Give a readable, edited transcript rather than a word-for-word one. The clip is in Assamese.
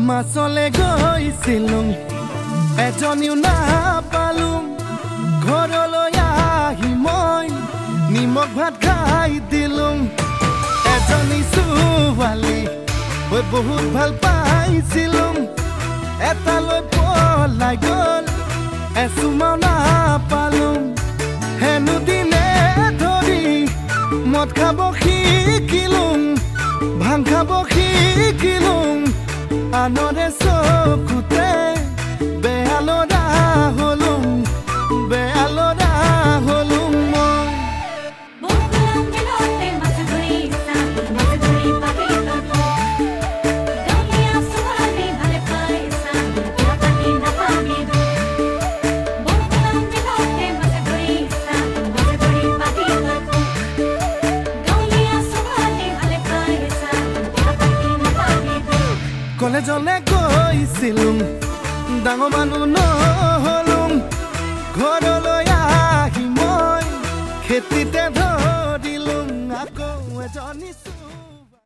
মাছলে গৈছিলুং এজনীও নাপালুং ঘৰলৈ আহি মই নিমখ ভাত খাই দিলুং এজনী ছোৱালী মই বহুত ভাল পাইছিলুং এটালৈ পলাই গ'ল এচুমাও নাপালুং হেনো দিনে ধৰি মদ খাব শিকিলুং ভাং খাব শিকিলুং আনৰে চকুতে বেয়ালৰা হলুং মই কলেজলে গৈছিলুং ডাঙৰ মানুহ নহলুং ঘৰলৈ আহি মই খেতিতে ধৰিলুং আকৌ এজনী